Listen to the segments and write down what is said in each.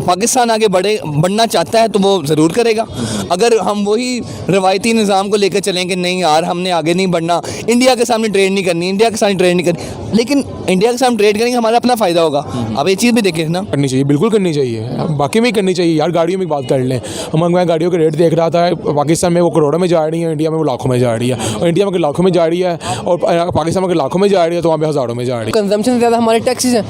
पाकिस्तान आगे बढ़ना चाहता है तो वो ज़रूर करेगा। अगर हम वही रवायती निज़ाम को लेकर चलें कि नहीं यार हमने आगे नहीं बढ़ना, इंडिया के सामने ट्रेड नहीं करनी, इंडिया के सामने ट्रेड नहीं करनी, लेकिन इंडिया के सामने ट्रेड करेंगे हमारा अपना फ़ायदा होगा। अब ये चीज़ भी देखें ना, करनी चाहिए, बिल्कुल करनी चाहिए, बाकी में ही करनी चाहिए यार। गाड़ियों में बात कर लें, मैं गाड़ियों के रेट देख रहा था, पाकिस्तान में वो करोड़ों में जा रही है, इंडिया में वो लाखों में जा रही है, और इंडिया में लाखों में जा रही है और पाकिस्तान में लाखों में जा रही है, तो वहाँ पे हज़ारों में जा रही है। कंजम्पशन ज़्यादा हमारे टैक्सेस हैं,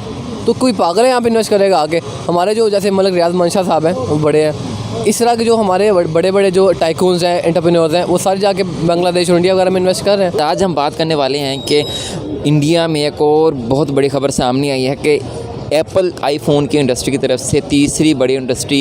तो कोई पागल है यहाँ पे इन्वेस्ट करेगा आगे। हमारे जो जैसे मलिक रियाज मंशा साहब हैं वो बड़े हैं, इस तरह के जो हमारे बड़े बड़े जो टाइकून्स हैं, एंटरप्रेन्योर्स हैं, वो सारे जाके बांग्लादेश और इंडिया वगैरह में इन्वेस्ट कर रहे हैं। आज हम बात करने वाले हैं कि इंडिया में एक और बहुत बड़ी खबर सामने आई है कि एप्पल आईफोन की इंडस्ट्री की तरफ से तीसरी बड़ी इंडस्ट्री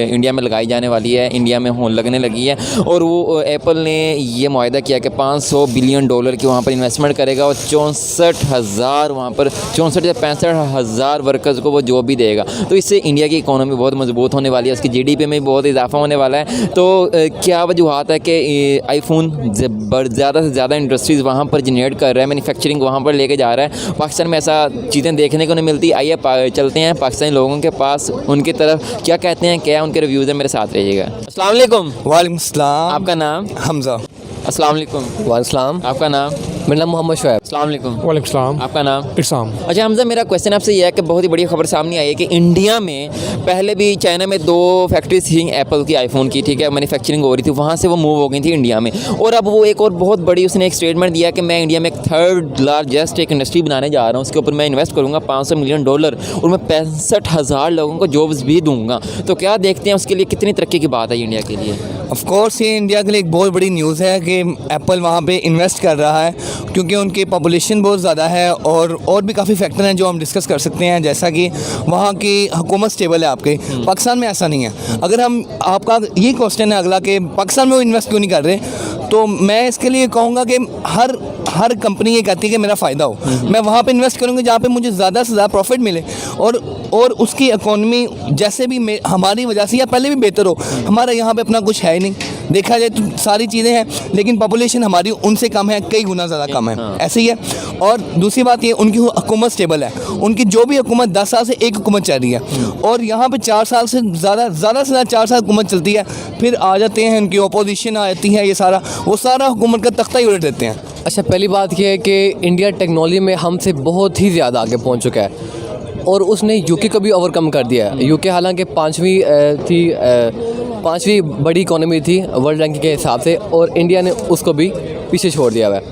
इंडिया में लगाई जाने वाली है, इंडिया में होने लगने लगी है। और वो एप्पल ने ये मुआहदा किया कि $500 बिलियन की वहाँ पर इन्वेस्टमेंट करेगा और 64,000 वहाँ पर 64 या 65,000 वर्कर्स को वो जॉब भी देगा। तो इससे इंडिया की इकोनॉमी बहुत मजबूत होने वाली है, उसकी जीडीपी में भी बहुत इजाफा होने वाला है। तो क्या वजूहत है कि आईफोन ज़्यादा से ज़्यादा इंडस्ट्रीज़ वहाँ पर जनरेट कर रहा है, मैन्युफैक्चरिंग वहाँ पर लेके जा रहा है। पाकिस्तान में ऐसा चीज़ें देखने को नहीं मिलती। आइए चलते हैं पाकिस्तानी लोगों के पास, उनकी तरफ क्या कहते हैं, क्या उनके रिव्यूज़ हैं, मेरे साथ रहिएगा। अस्सलाम वालेकुम। वालेकुम सलाम। आपका नाम? हमजा। अस्सलाम वालेकुम। वालेकुम। आपका नाम? मेरा नाम मोहम्मद शुएब। अस्सलाम वालेकुम। वालेकुम सलाम। आपका नाम? इरसाम। अच्छा हमजा, मेरा क्वेश्चन आपसे ये है कि बहुत ही बड़ी खबर सामने आई है कि इंडिया में पहले भी चाइना में 2 फैक्ट्रीज थी एप्पल की आईफोन की, ठीक है, मैन्युफैक्चरिंग हो रही थी, वहाँ से वो मूव हो गई थी इंडिया में। और अब वो एक और बहुत बड़ी उसने एक स्टेटमेंट दिया कि मैं इंडिया में एक 3rd लार्जेस्ट एक इंडस्ट्री बनाने जा रहा हूँ, उसके ऊपर मैं इन्वेस्ट करूँगा $500 मिलियन और मैं 65,000 लोगों को जॉब्स भी दूँगा। तो क्या देखते हैं उसके लिए कितनी तरक्की की बात है इंडिया के लिए? ऑफ कोर्स ये इंडिया के लिए एक बहुत बड़ी न्यूज़ है कि एप्पल वहाँ पे इन्वेस्ट कर रहा है, क्योंकि उनकी पॉपुलेशन बहुत ज़्यादा है और भी काफ़ी फैक्टर हैं जो हम डिस्कस कर सकते हैं, जैसा कि वहाँ की हुकूमत स्टेबल है आपके। पाकिस्तान में ऐसा नहीं है। अगर हम आपका ये क्वेश्चन है अगला कि पाकिस्तान में वो इन्वेस्ट क्यों नहीं कर रहे, तो मैं इसके लिए कहूँगा कि हर कंपनी ये कहती है कि मेरा फ़ायदा हो, मैं वहाँ पे इन्वेस्ट करूँगी जहाँ पे मुझे ज़्यादा से ज़्यादा प्रॉफिट मिले और उसकी इकोनॉमी जैसे भी हमारी वजह से या पहले भी बेहतर हो। हमारा यहाँ पे अपना कुछ है ही नहीं, देखा जाए तो सारी चीज़ें हैं, लेकिन पॉपुलेशन हमारी उनसे कम है, कई गुना ज़्यादा कम है, ऐसे ही है। और दूसरी बात ये उनकी हुकूमत स्टेबल है, उनकी जो भी हुकूमत 10 साल से एक हुकूमत चल रही है, और यहाँ पे 4 साल से ज़्यादा से ज़्यादा 4 साल हुकूमत चलती है, फिर आ जाते हैं उनकी अपोजिशन आ जाती है, वो सारा हुकूमत का तख्ता ही उलट देते हैं। अच्छा, पहली बात यह है कि इंडिया टेक्नोलॉजी में हमसे बहुत ही ज़्यादा आगे पहुंच चुका है और उसने यूके को भी ओवरकम कर दिया है। यूके हालांकि 5वीं बड़ी इकोनॉमी थी वर्ल्ड रैंकिंग के हिसाब से, और इंडिया ने उसको भी पीछे छोड़ दिया हुआ है।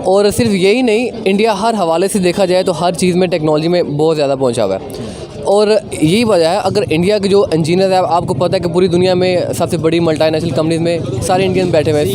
और सिर्फ यही नहीं, इंडिया हर हवाले से देखा जाए तो हर चीज़ में टेक्नोलॉजी में बहुत ज़्यादा पहुँचा हुआ है। और यही वजह है, अगर इंडिया के जो इंजीनियर है, आपको पता है कि पूरी दुनिया में सबसे बड़ी मल्टीनेशनल कंपनीज में सारे इंडियन बैठे हुए हैं,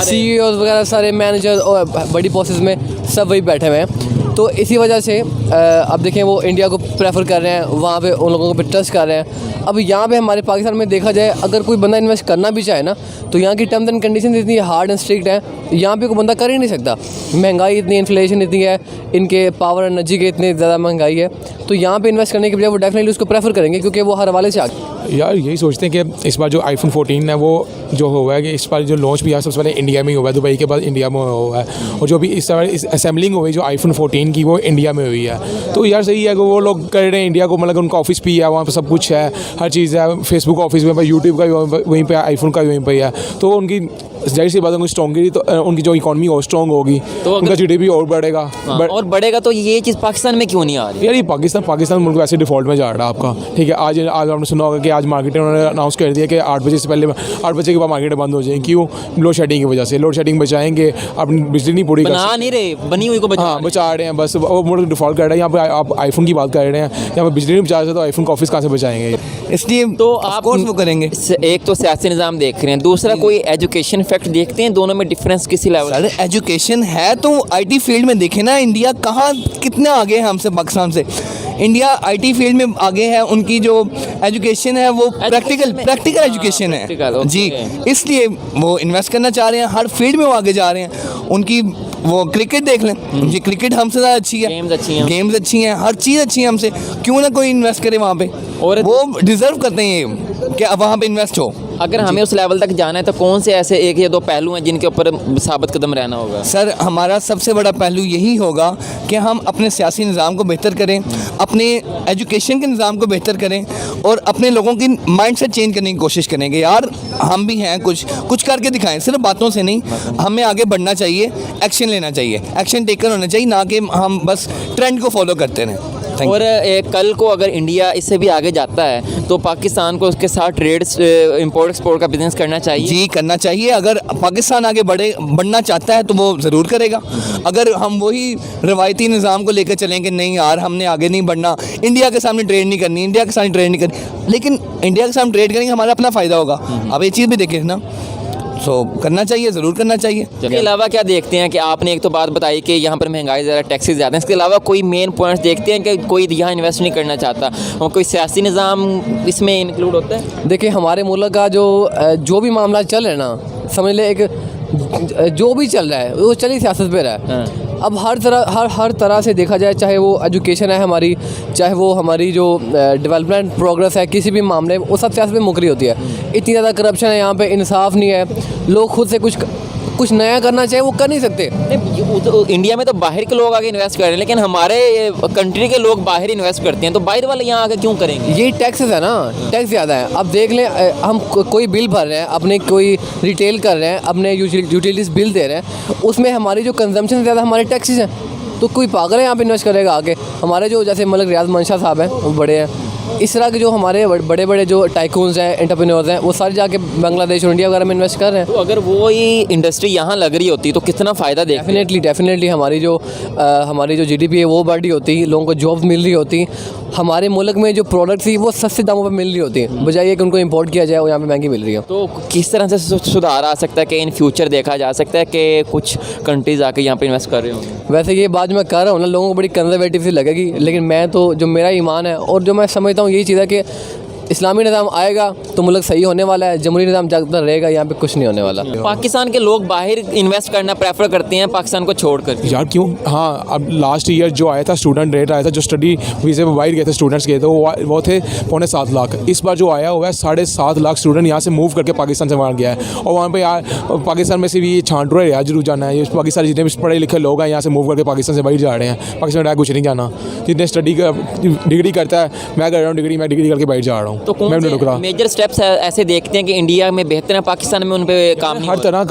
CEO वगैरह सारे मैनेजर और बड़ी पोस्ट्स में सब वही बैठे हुए हैं। तो इसी वजह से अब देखें वो इंडिया को प्रेफर कर रहे हैं, वहाँ पे उन लोगों को ट्रस्ट कर रहे हैं। अब यहाँ पे हमारे पाकिस्तान में देखा जाए, अगर कोई बंदा इन्वेस्ट करना भी चाहे ना, तो यहाँ की टर्म्स एंड कंडीशन इतनी हार्ड एंड स्ट्रिक्ट है, यहाँ पे कोई बंदा कर ही नहीं सकता। महंगाई इतनी, इन्फ्लेशन इतनी है, इनके पावर एनर्जी के इतनी ज़्यादा महंगाई है, तो यहाँ पे इन्वेस्ट करने के बजाय वो डेफिनेटली उसको प्रेफर करेंगे, क्योंकि वो हर हवाले से आगे। यार यही सोचते हैं कि इस बार जो iPhone 14 है वो जो हुआ है कि इस बार जो लॉन्च भी है सबसे पहले इंडिया में ही हुआ है, दुबई के बाद इंडिया में हुआ है, और जो भी इस असेंबलिंग हुई जो iPhone 14 की वो इंडिया में हुई है। तो यार सही है कि वो लोग कर रहे हैं इंडिया को, मतलब उनका ऑफिस भी है वहाँ पर, सब कुछ है, हर चीज़ है, फेसबुक ऑफिस में, यूट्यूब का भी वहीं पर, आईफोन का भी वहीं पर है। तो उनकी जाहिर सी बात, उनकी स्ट्रॉन्ग होगी तो उनकी जो इकॉनमी और स्ट्रॉन्ग होगी, तो उनका जीडीपी और बढ़ेगा। और बढ़ेगा तो ये चीज़ पाकिस्तान में क्यों नहीं आ रही? यार ये पाकिस्तान मुल्क वैसे डिफ़ॉल्ट में जा रहा है आपका, ठीक है। आज आपने सुना होगा कि आज मार्केट उन्होंने अनाउंस कर दिया कि 8 बजे से पहले 8 बजे के बाद मार्केट बंद हो जाएगी। क्यों? लोड शेडिंग की वजह से। लोड शेडिंग बचाएंगे, अपनी बिजली नहीं पूरी बना नहीं रहे, बनी हुई को बचा रहे हैं बस, वो मुल्क डिफ़ॉल्ट कर रहे हैं। यहाँ पर आप आईफोन की बात कर रहे हैं, यहाँ पर बिजली नहीं बचा सकते तो आईफोन का ऑफिस कहाँ से बचाएंगे? इसलिए तो आप वो करेंगे। एक तो सियासी निज़ाम देख रहे हैं, दूसरा कोई एजुकेशन फैक्ट देखते हैं, दोनों में डिफरेंस किसी लेवल? सर एजुकेशन है तो आईटी फील्ड में देखें ना, इंडिया कहाँ कितना आगे है हमसे, पाकिस्तान से। इंडिया आईटी फील्ड में आगे है, उनकी जो एजुकेशन है वो प्रैक्टिकल एजुकेशन है जी, इसलिए वो इन्वेस्ट करना चाह रहे हैं, हर फील्ड में वो आगे जा रहे हैं। उनकी वो क्रिकेट देख लें, जी क्रिकेट हमसे ज़्यादा अच्छी है, गेम्स अच्छी हैं, हर चीज़ अच्छी है हमसे, क्यों ना कोई इन्वेस्ट करे वहाँ पे, और वो डिज़र्व करते हैं ये कि वहाँ पे इन्वेस्ट हो। अगर हमें उस लेवल तक जाना है तो कौन से ऐसे एक या दो पहलू हैं जिनके ऊपर साबित कदम रहना होगा? सर हमारा सबसे बड़ा पहलू यही होगा कि हम अपने सियासी निज़ाम को बेहतर करें, अपने एजुकेशन के निज़ाम को बेहतर करें और अपने लोगों की माइंड सेट चेंज करने की कोशिश करेंगे। यार हम भी हैं, कुछ करके दिखाएं, सिर्फ बातों से नहीं, हमें आगे बढ़ना चाहिए, एक्शन लेना चाहिए, एक्शन टेकन होना चाहिए, ना कि हम बस ट्रेंड को फॉलो करते रहें। Thank you. और कल को अगर इंडिया इससे भी आगे जाता है तो पाकिस्तान को उसके साथ ट्रेड इंपोर्ट एक्सपोर्ट का बिजनेस करना चाहिए? जी करना चाहिए। अगर पाकिस्तान आगे बढ़ना चाहता है तो वो ज़रूर करेगा। अगर हम वही रवायती निज़ाम को लेकर चलेंगे, नहीं यार हमने आगे नहीं बढ़ना, इंडिया के सामने ट्रेड नहीं करनी, इंडिया के सामने ट्रेड नहीं करनी, लेकिन इंडिया के सामने ट्रेड करेंगे हमारा अपना फ़ायदा होगा। अब ये चीज़ भी देखें ना, सो करना चाहिए, ज़रूर करना चाहिए। इसके अलावा क्या देखते हैं कि आपने एक तो बात बताई कि यहाँ पर महंगाई ज़्यादा, टैक्सेस ज़्यादा हैं, इसके अलावा कोई मेन पॉइंट्स देखते हैं कि कोई यहाँ इन्वेस्ट नहीं करना चाहता और कोई सियासी निज़ाम इसमें इंक्लूड होता है? देखिए हमारे मुल्क का जो भी मामला चल रहा है ना, समझ ले एक जो भी चल रहा है वो चली सियासत पे रहा है। अब हर तरह से देखा जाए, चाहे वो एजुकेशन है हमारी, चाहे वो हमारी जो डेवलपमेंट प्रोग्रेस है, किसी भी मामले में वो सब सियासत में मुकरी होती है। इतनी ज़्यादा करप्शन है यहाँ पे, इंसाफ नहीं है, लोग खुद से कुछ नया करना चाहिए वो कर नहीं सकते। तो इंडिया में तो बाहर के लोग आगे इन्वेस्ट कर रहे हैं, लेकिन हमारे कंट्री के लोग बाहर इन्वेस्ट करते हैं, तो बाहर वाले यहाँ आके क्यों करेंगे? यही टैक्सेस है ना, टैक्स ज़्यादा है। अब देख लें, हम कोई बिल भर रहे हैं, अपने कोई रिटेल कर रहे हैं, अपने यूटिलिटीज़ बिल दे रहे हैं, उसमें हमारी जो कंजम्पशन ज़्यादा हमारे टैक्सेस हैं, तो कोई पागल है यहाँ पे इन्वेस्ट करेगा आगे? हमारे जो जैसे मलिक रियाज मंशा साहब हैं वो बड़े हैं, इस तरह के जो हमारे बड़े बड़े जो टाइकून्स हैं, एंटरप्रेन्योर्स हैं, वो सारे जाके बांग्लादेश और इंडिया वगैरह में इन्वेस्ट कर रहे हैं। तो अगर वो ही इंडस्ट्री यहाँ लग रही होती तो कितना फ़ायदा देखते? डेफिनेटली हमारी जो जीडीपी है वो बढ़ रही होती, लोगों को जॉब्स मिल रही होती, हमारे मुल्क में जो प्रोडक्ट्स थी वो सस्ते दामों पर मिल रही होती है, बजाय कि उनको इंपोर्ट किया जाए और यहाँ पे महंगी मिल रही है। तो किस तरह से सुधार आ सकता है कि इन फ्यूचर देखा जा सकता है कि कुछ कंट्रीज़ आके यहाँ पे इन्वेस्ट कर रहे होंगे? वैसे ये बात मैं कर रहा हूँ ना, लोगों को बड़ी कंजर्वेटिव सी लगेगी, लेकिन मैं तो जो मेरा ईमान है और जो मैं समझता हूँ यही चीज़ है कि इस्लामी निज़ाम आएगा तो मुल्क सही होने वाला है, जमहूरी निज़ाम जब रहेगा यहाँ पे कुछ नहीं होने वाला। पाकिस्तान के लोग बाहर इन्वेस्ट करना प्रेफर करते हैं पाकिस्तान को छोड़कर? यार क्यों? हाँ, अब लास्ट ईयर जो आया था स्टूडेंट रेट आया था, जो स्टडी वीज़े पर बाहर गए थे स्टूडेंट्स गए थे, वो थे 7.25 लाख। इस बार जो आया हुआ है 7.5 लाख स्टूडेंट यहाँ से मूव करके पाकिस्तान से वहाँ गया है, और वहाँ पर यार पाकिस्तान में से भी छांट रहे यार जरूर जाना है। पाकिस्तान जितने भी पढ़े लिखे लोग हैं यहाँ से मूव करके पाकिस्तान से बाहर जा रहे हैं, पाकिस्तान में कुछ नहीं जाना। जितने स्टडी का डिग्री करता है, मैं कर रहा हूँ डिग्री, मैं डिग्री करके बाहर जा रहा हूँ, तो मैं रुक रहा। मेजर स्टेप्स ऐसे देखते हैं कि इंडिया में बेहतर है, पाकिस्तान में उन पे काम नहीं हर तरह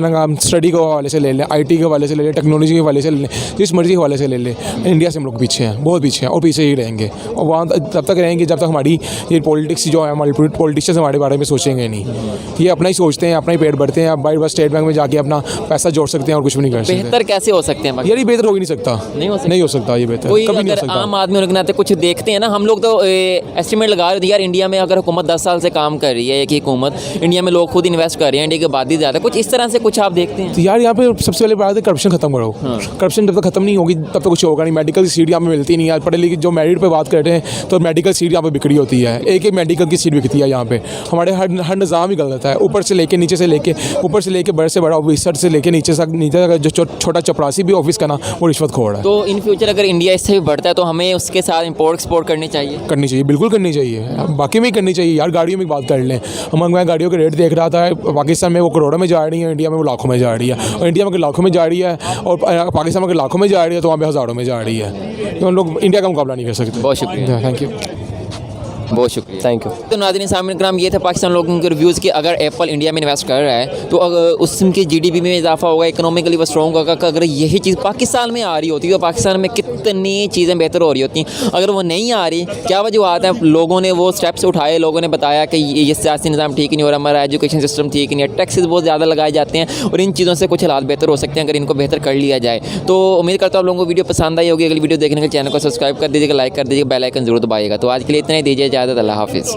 का स्टडी के हवाले से ले लें, आईटी के हवाले से ले लें, टेक्नोलॉजी के हवाले से ले लें, जिस मर्जी के हवाले से ले लें, इंडिया से हम लोग पीछे हैं, बहुत पीछे हैं और पीछे ही रहेंगे। और वहाँ तब तक रहेंगे जब तक हमारी ये पॉलिटिक्स जो है, हमारी पॉलिटिशियंस हमारे बारे में सोचेंगे नहीं। ये अपना ही सोचते हैं, अपना ही पेट भरते हैं। अब बाहर बस स्टेट बैंक में जाके अपना पैसा जोड़ सकते हैं और कुछ भी नहीं कर सकते। बेहतर कैसे हो सकते हैं? यार ये बेहतर हो ही नहीं सकता, नहीं हो सकता ये बेहतर, कोई कभी नहीं हो अगर सकता। आम आदमी होने के नाते कुछ देखते हैं ना, हम लोग तो एस्टिमेट लगा रहे थे यार, इंडिया में अगर हुकूमत 10 साल से काम कर रही है एक ही हुकूमत, इंडिया में लोग खुद इन्वेस्ट कर रहे हैं, इंडिया की आबादी ज़्यादा, कुछ इस तरह से कुछ आप देखते हैं? तो यार यहाँ पे सबसे पहले बात है करप्शन खत्म करो। करप्शन जब तक खत्म नहीं होगी तब तक कुछ होगा नहीं। मेडिकल की सीट यहाँ पे मिलती नहीं है, पढ़े लिखे जो मेरिट पे बात कर रहे हैं तो मेडिकल सीट यहाँ पे बिक्री होती है, एक मेडिकल की सीट बिकती है यहाँ पे। हमारे हर निज़ाम ही गलत है, ऊपर से लेके नीचे से लेके बड़े से बड़ा ऑफिसर से लेके नीचे तक जो छोटा चपरासी भी ऑफिस का ना, वो रिश्वतखोर है। तो इन फ्यूचर अगर इंडिया इससे भी बढ़ता है तो हमें उसके साथ इंपोर्ट एक्सपोर्ट करनी चाहिए, बिल्कुल करनी चाहिए, बाकी में ही करनी चाहिए। यार गाड़ियों में बात कर लें, मैं गाड़ियों के रेट देख रहा था, पाकिस्तान में वो करोड़ों में जा रही है, इंडिया में वो लाखों में जा रही है, और इंडिया में अगर लाखों में जा रही है और पाकिस्तान में अगर लाखों में जा रही है तो वहाँ पे हज़ारों में जा रही है। तो हम लोग इंडिया का मुकाबला नहीं कर सकते। बहुत शुक्रिया, थैंक यू, बहुत शुक्रिया, थैंक यू। तो नाज़रीन सामईन किराम, ये थे पाकिस्तान लोगों के रिव्यूज़ कि अगर एप्पल इंडिया में इन्वेस्ट कर रहा है तो उसकी जीडीपी में इजाफा होगा, इकोनॉमिकली वो स्ट्रॉन्ग होगा। अगर यही चीज़ पाकिस्तान में आ रही होती तो पाकिस्तान में कितनी चीज़ें बेहतर हो रही होती। अगर वो नहीं आ रही, क्या वजूहत है? लोगों ने वो स्टेप्स उठाए, लोगों ने बताया कि ये सियासी निज़ाम ठीक नहीं हो रहा, हमारा एजुकेशन सिस्टम ठीक नहीं है, टैक्सेस बहुत ज़्यादा लगाए जाते हैं, और इन चीज़ों से कुछ हालात बेहतर हो सकते हैं अगर इनको बेहतर कर लिया जाए। तो उम्मीद करता हूँ आप लोगों को वीडियो पसंद आई होगी। अगली वीडियो देखने के चैनल को सब्सक्राइब कर दीजिएगा, लाइक कर दीजिएगा, बेल आइकन जरूर दबाइएगा। तो आज के लिए इतना ही, दीजिए इजाज़त, अल्लाह हाफिज़।